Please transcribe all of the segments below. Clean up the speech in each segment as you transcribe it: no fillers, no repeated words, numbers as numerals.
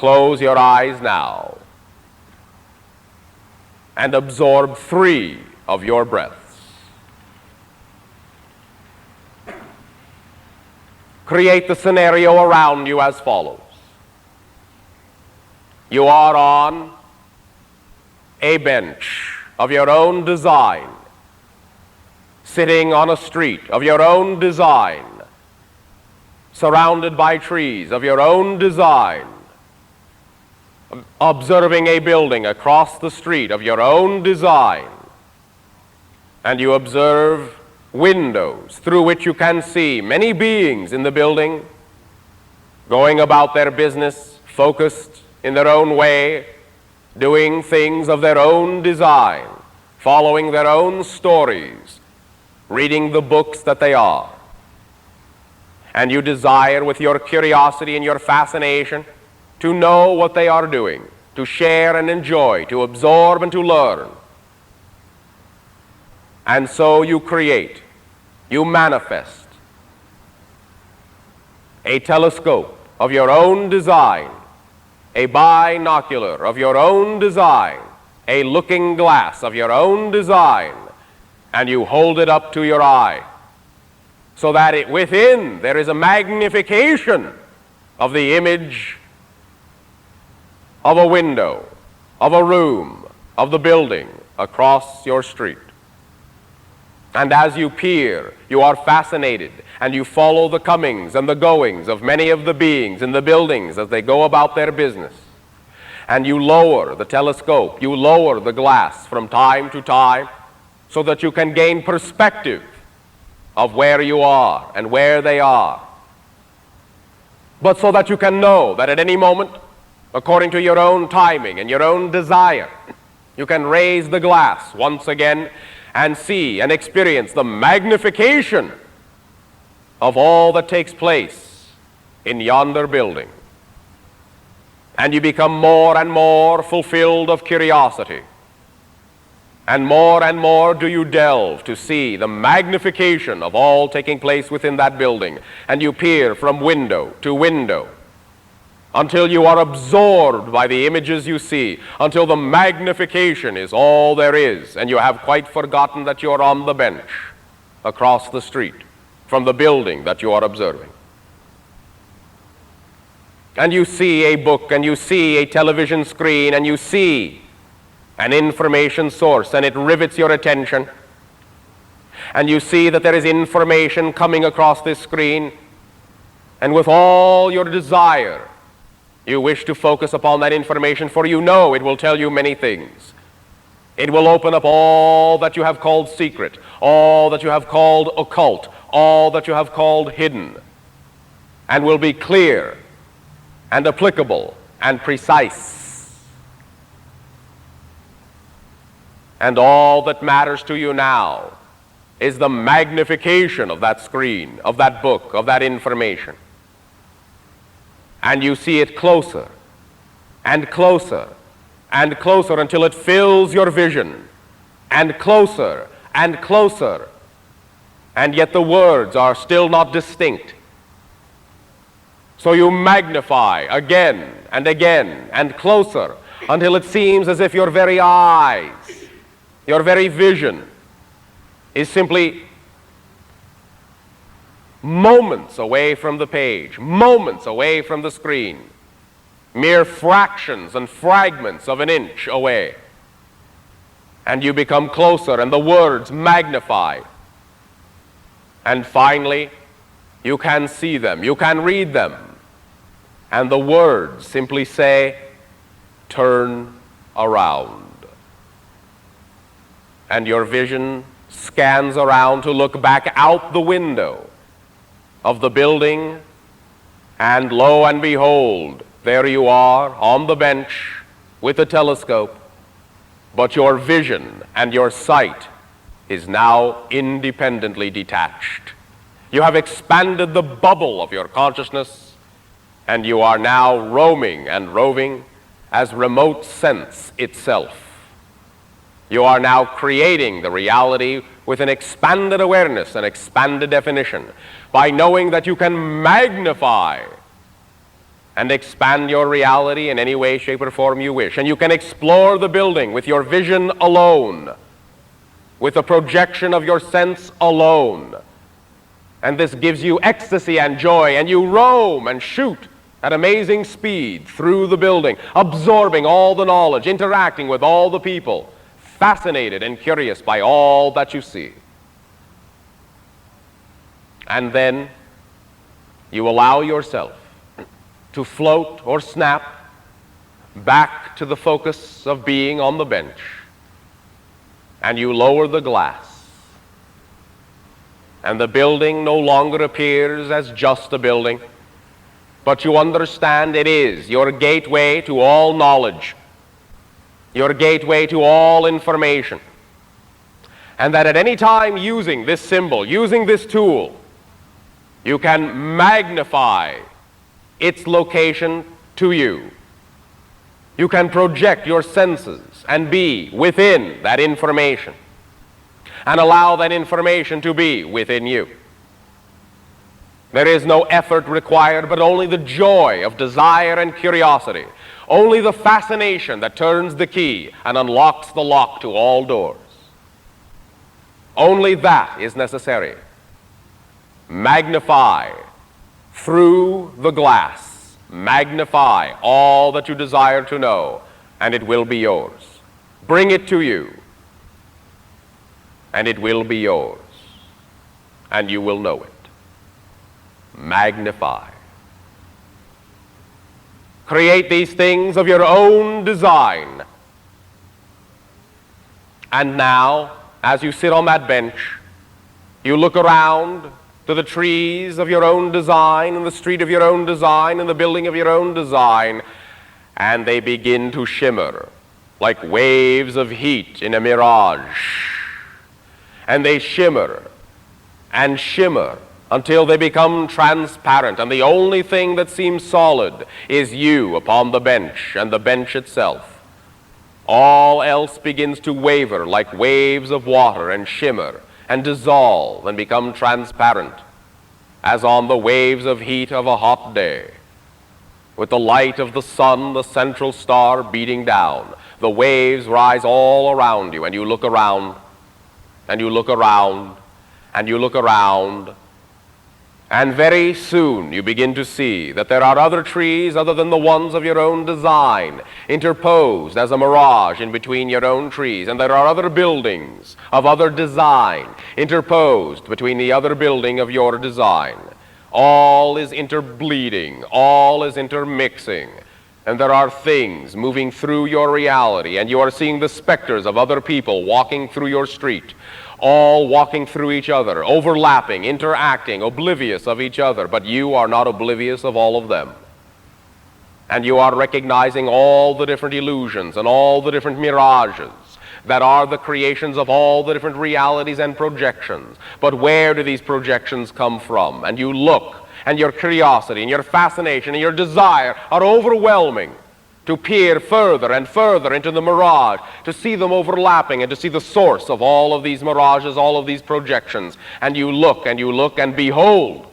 close your eyes now and absorb 3 of your breaths. Create the scenario around you as follows. You are on a bench of your own design, sitting on a street of your own design, surrounded by trees of your own design, observing a building across the street of your own design, and you observe windows through which you can see many beings in the building going about their business, focused in their own way, doing things of their own design, following their own stories, reading the books that they are. And you desire, with your curiosity and your fascination, to know what they are doing, to share and enjoy, to absorb and to learn. And so you create, you manifest a telescope of your own design, a binocular of your own design, a looking glass of your own design, and you hold it up to your eye, so that within there is a magnification of the image of a window, of a room, of the building across your street. And as you peer, you are fascinated, and you follow the comings and the goings of many of the beings in the buildings as they go about their business. And you lower the telescope, you lower the glass from time to time, so that you can gain perspective of where you are and where they are. But so that you can know that at any moment, according to your own timing and your own desire, you can raise the glass once again and see and experience the magnification of all that takes place in yonder building. And you become more and more fulfilled of curiosity. And more do you delve to see the magnification of all taking place within that building. And you peer from window to window until you are absorbed by the images you see, until the magnification is all there is, and you have quite forgotten that you are on the bench across the street from the building that you are observing. And you see a book, and you see a television screen, and you see an information source, and it rivets your attention. And you see that there is information coming across this screen, and with all your desire, you wish to focus upon that information, for you know it will tell you many things. It will open up all that you have called secret, all that you have called occult, all that you have called hidden, and will be clear and applicable and precise. And all that matters to you now is the magnification of that screen, of that book, of that information. And you see it closer and closer and closer until it fills your vision, and closer and closer, and yet the words are still not distinct. So you magnify again and again and closer until it seems as if your very eyes, your very vision is simply moments away from the page, moments away from the screen, mere fractions and fragments of an inch away. And you become closer, and the words magnify. And finally, you can see them, you can read them, and the words simply say, "Turn around." And your vision scans around to look back out the window of the building, and lo and behold, there you are on the bench with a telescope, but your vision and your sight is now independently detached. You have expanded the bubble of your consciousness, and you are now roaming and roving as remote sense itself. You are now creating the reality with an expanded awareness, an expanded definition, by knowing that you can magnify and expand your reality in any way, shape, or form you wish. And you can explore the building with your vision alone, with the projection of your sense alone. And this gives you ecstasy and joy, and you roam and shoot at amazing speed through the building, absorbing all the knowledge, interacting with all the people, fascinated and curious by all that you see. And then you allow yourself to float or snap back to the focus of being on the bench, and you lower the glass, and the building no longer appears as just a building, but you understand it is your gateway to all knowledge, your gateway to all information, and that at any time using this symbol, using this tool, you can magnify its location to you. You can project your senses and be within that information and allow that information to be within you. There is no effort required, but only the joy of desire and curiosity, only the fascination that turns the key and unlocks the lock to all doors. Only that is necessary. Magnify through the glass. Magnify all that you desire to know, and it will be yours. Bring it to you, and it will be yours, and you will know it. Magnify. Create these things of your own design. And now, as you sit on that bench, you look around to the trees of your own design, and the street of your own design, and the building of your own design, and they begin to shimmer like waves of heat in a mirage. And they shimmer and shimmer until they become transparent, and the only thing that seems solid is you upon the bench and the bench itself. All else begins to waver like waves of water and shimmer and dissolve and become transparent, as on the waves of heat of a hot day. With the light of the sun, the central star, beating down, the waves rise all around you, and you look around, and you look around, and you look around, and very soon you begin to see that there are other trees other than the ones of your own design, interposed as a mirage in between your own trees, and there are other buildings of other design interposed between the other building of your design. All is interbleeding, all is intermixing, and there are things moving through your reality, and you are seeing the specters of other people walking through your street, all walking through each other, overlapping, interacting, oblivious of each other, but you are not oblivious of all of them. And you are recognizing all the different illusions and all the different mirages that are the creations of all the different realities and projections. But where do these projections come from? And you look, and your curiosity and your fascination and your desire are overwhelming to peer further and further into the mirage, to see them overlapping and to see the source of all of these mirages, all of these projections. And you look, and behold,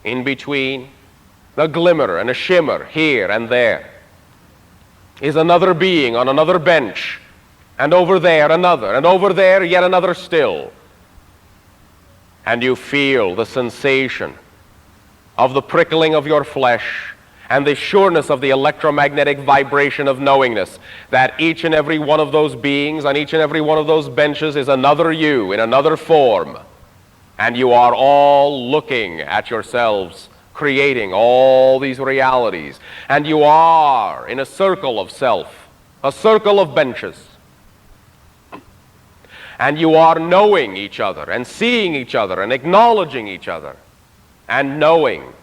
in between the glimmer and a shimmer here and there is another being on another bench, and over there another, and over there yet another still. And you feel the sensation of the prickling of your flesh and the sureness of the electromagnetic vibration of knowingness that each and every one of those beings on each and every one of those benches is another you in another form. And you are all looking at yourselves, creating all these realities. And you are in a circle of self, a circle of benches. And you are knowing each other and seeing each other and acknowledging each other and knowing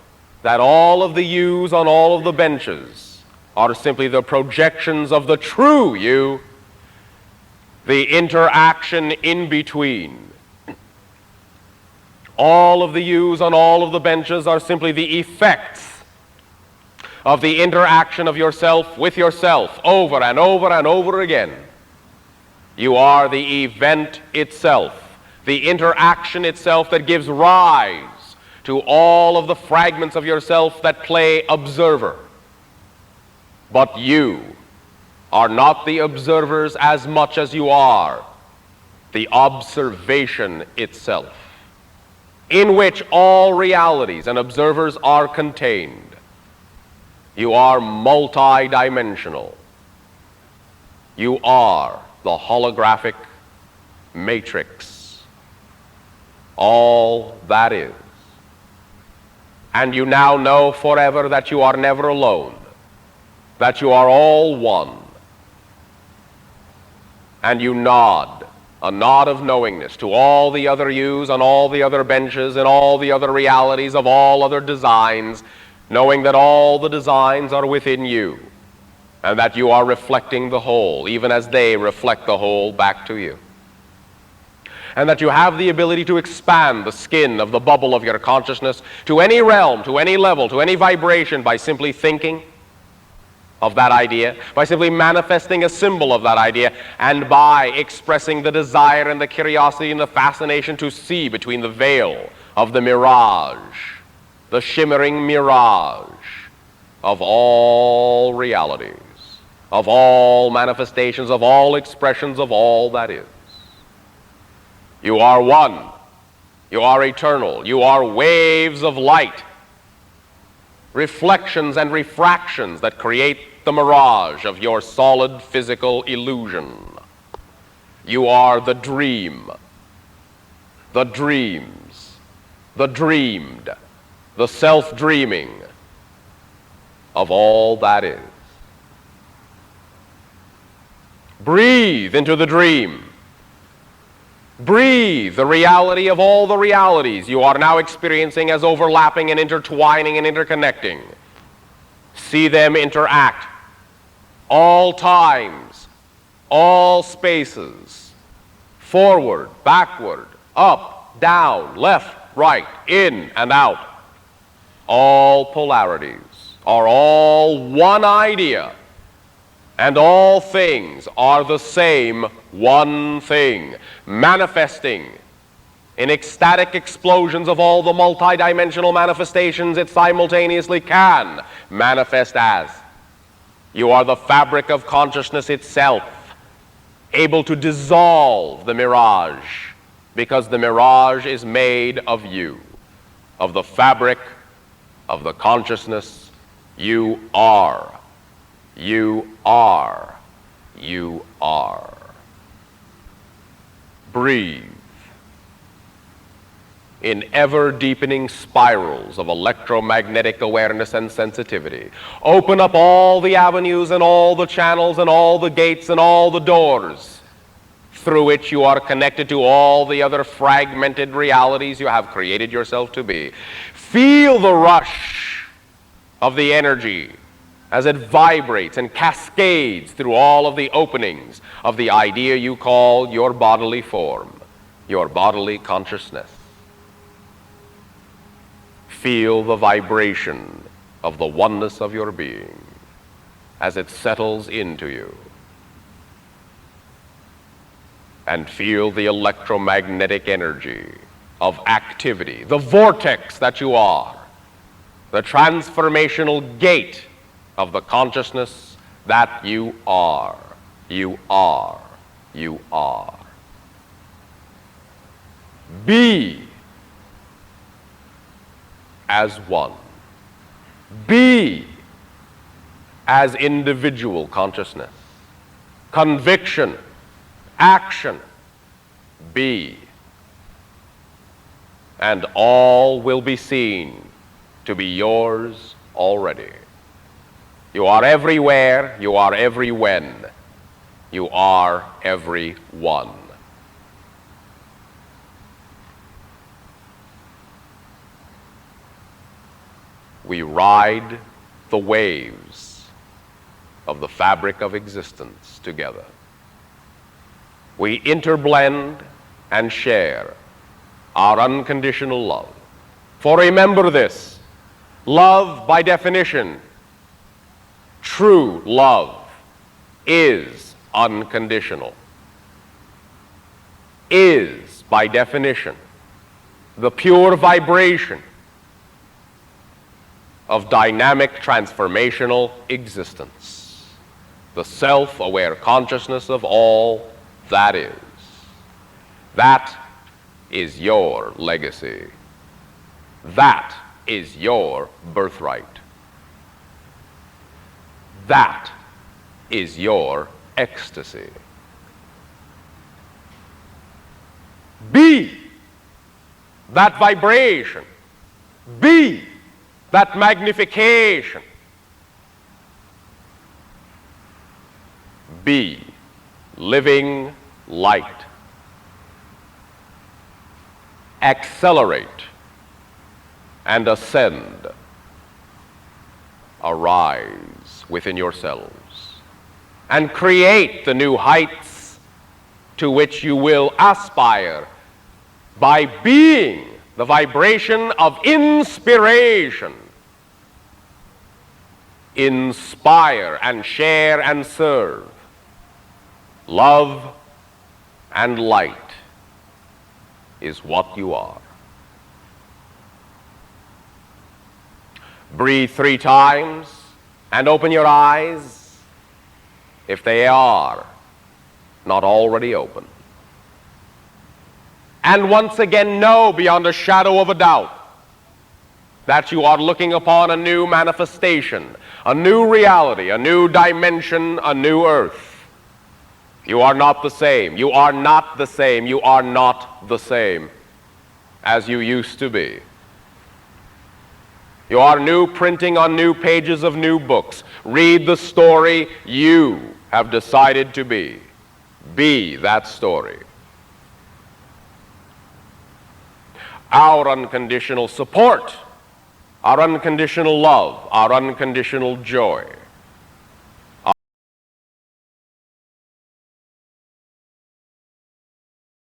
that all of the yous on all of the benches are simply the projections of the true you, the interaction in between. All of the yous on all of the benches are simply the effects of the interaction of yourself with yourself over and over and over again. You are the event itself, the interaction itself that gives rise to all of the fragments of yourself that play observer. But you are not the observers as much as you are the observation itself, in which all realities and observers are contained. You are multidimensional. You are the holographic matrix, all that is. And you now know forever that you are never alone, that you are all one. And you nod, a nod of knowingness to all the other yous on all the other benches and all the other realities of all other designs, knowing that all the designs are within you and that you are reflecting the whole, even as they reflect the whole back to you. And that you have the ability to expand the skin of the bubble of your consciousness to any realm, to any level, to any vibration by simply thinking of that idea, by simply manifesting a symbol of that idea, and by expressing the desire and the curiosity and the fascination to see between the veil of the mirage, the shimmering mirage of all realities, of all manifestations, of all expressions of all that is. You are one. You are eternal. You are waves of light, reflections and refractions that create the mirage of your solid physical illusion. You are the dream, the dreams, the dreamed, the self-dreaming of all that is. Breathe into the dream. Breathe the reality of all the realities you are now experiencing as overlapping and intertwining and interconnecting. See them interact. All times, all spaces, forward, backward, up, down, left, right, in and out. All polarities are all one idea, and all things are the same one thing, manifesting in ecstatic explosions of all the multidimensional manifestations it simultaneously can manifest as. You are the fabric of consciousness itself, able to dissolve the mirage, because the mirage is made of you, of the fabric of the consciousness you are. You are. You are. Breathe in ever-deepening spirals of electromagnetic awareness and sensitivity. Open up all the avenues and all the channels and all the gates and all the doors through which you are connected to all the other fragmented realities you have created yourself to be. Feel the rush of the energy as it vibrates and cascades through all of the openings of the idea you call your bodily form, your bodily consciousness. Feel the vibration of the oneness of your being as it settles into you. And feel the electromagnetic energy of activity, the vortex that you are, the transformational gate of the consciousness that you are. You are. You are. Be as one. Be as individual consciousness. Conviction, action, be. And all will be seen to be yours already. You are everywhere, you are every when, you are every one. We ride the waves of the fabric of existence together. We interblend and share our unconditional love. For remember this, love by definition, true love, is unconditional. Is, by definition, the pure vibration of dynamic transformational existence, the self-aware consciousness of all that is. That is your legacy. That is your birthright. That is your ecstasy. Be that vibration. Be that magnification. Be living light. Accelerate and ascend. Arise within yourselves and create the new heights to which you will aspire by being the vibration of inspiration. Inspire and share and serve. Love and light is what you are. Breathe 3 times and open your eyes if they are not already open. And once again, know beyond a shadow of a doubt that you are looking upon a new manifestation, a new reality, a new dimension, a new earth. You are not the same. You are not the same. You are not the same as you used to be. You are new printing on new pages of new books. Read the story you have decided to be. Be that story. Our unconditional support, our unconditional love, our unconditional joy